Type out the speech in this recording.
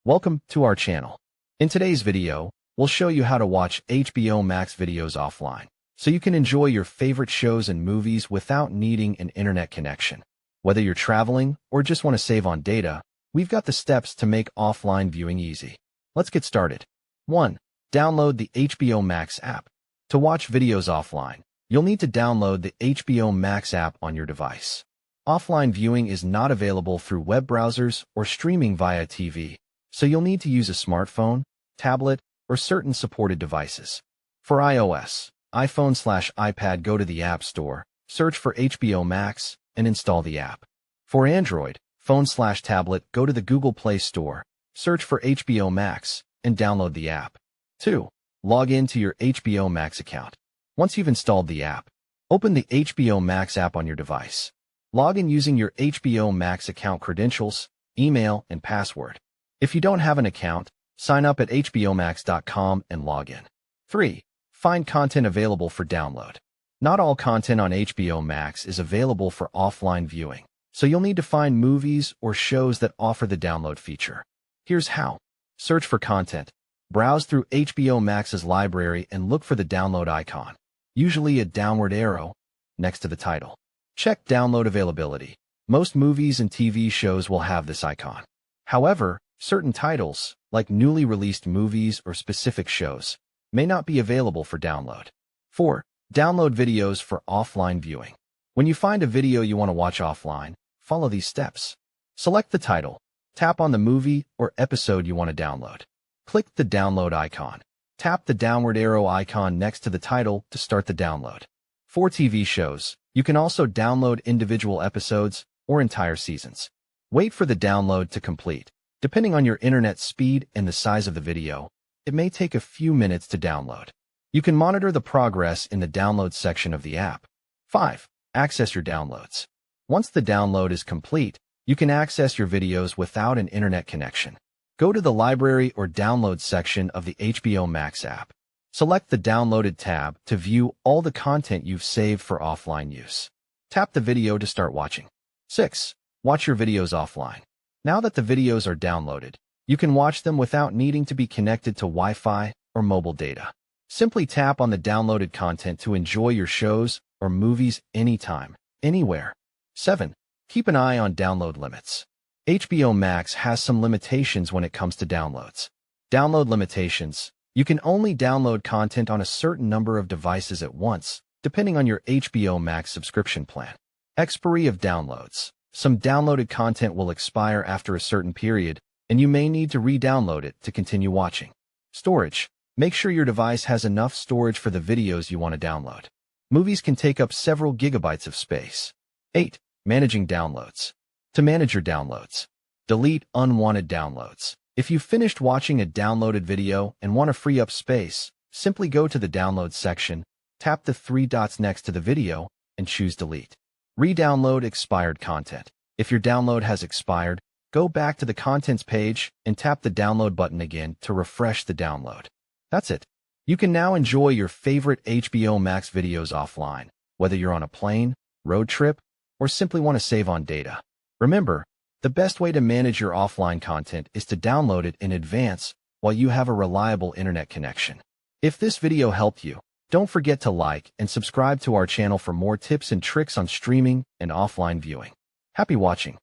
Welcome to our channel. In today's video, we'll show you how to watch HBO Max videos offline, so you can enjoy your favorite shows and movies without needing an internet connection. Whether you're traveling or just want to save on data, we've got the steps to make offline viewing easy. Let's get started. 1. Download the HBO Max app. To watch videos offline, you'll need to download the HBO Max app on your device. Offline viewing is not available through web browsers or streaming via TV, so you'll need to use a smartphone, tablet, or certain supported devices. For iOS, iPhone/iPad, go to the App Store, search for HBO Max, and install the app. For Android, phone/tablet, go to the Google Play Store, search for HBO Max, and download the app. 2. Log in to your HBO Max account. Once you've installed the app, open the HBO Max app on your device. Log in using your HBO Max account credentials, email, and password. If you don't have an account, sign up at hbomax.com and log in. 3. Find content available for download. Not all content on HBO Max is available for offline viewing, so you'll need to find movies or shows that offer the download feature. Here's how. Search for content. Browse through HBO Max's library and look for the download icon, usually a downward arrow, next to the title. Check download availability. Most movies and TV shows will have this icon. However, certain titles, like newly released movies or specific shows, may not be available for download. 4. Download videos for offline viewing. When you find a video you want to watch offline, follow these steps. Select the title. Tap on the movie or episode you want to download. Click the download icon. Tap the downward arrow icon next to the title to start the download. For TV shows, you can also download individual episodes or entire seasons. Wait for the download to complete. Depending on your internet speed and the size of the video, it may take a few minutes to download. You can monitor the progress in the download section of the app. 5. Access your downloads. Once the download is complete, you can access your videos without an internet connection. Go to the library or download section of the HBO Max app. Select the Downloaded tab to view all the content you've saved for offline use. Tap the video to start watching. 6. Watch your videos offline. Now that the videos are downloaded, you can watch them without needing to be connected to Wi-Fi or mobile data. Simply tap on the downloaded content to enjoy your shows or movies anytime, anywhere. 7. Keep an eye on download limits. HBO Max has some limitations when it comes to downloads. Download limitations. You can only download content on a certain number of devices at once, depending on your HBO Max subscription plan. Expiry of downloads. Some downloaded content will expire after a certain period, and you may need to re-download it to continue watching. Storage. Make sure your device has enough storage for the videos you want to download. Movies can take up several gigabytes of space. 8. Managing downloads. To manage your downloads, delete unwanted downloads. If you've finished watching a downloaded video and want to free up space, simply go to the Download section, tap the 3 dots next to the video, and choose Delete. Re-download expired content. If your download has expired, go back to the Contents page and tap the Download button again to refresh the download. That's it. You can now enjoy your favorite HBO Max videos offline, whether you're on a plane, road trip, or simply want to save on data. Remember, the best way to manage your offline content is to download it in advance while you have a reliable internet connection. If this video helped you, don't forget to like and subscribe to our channel for more tips and tricks on streaming and offline viewing. Happy watching!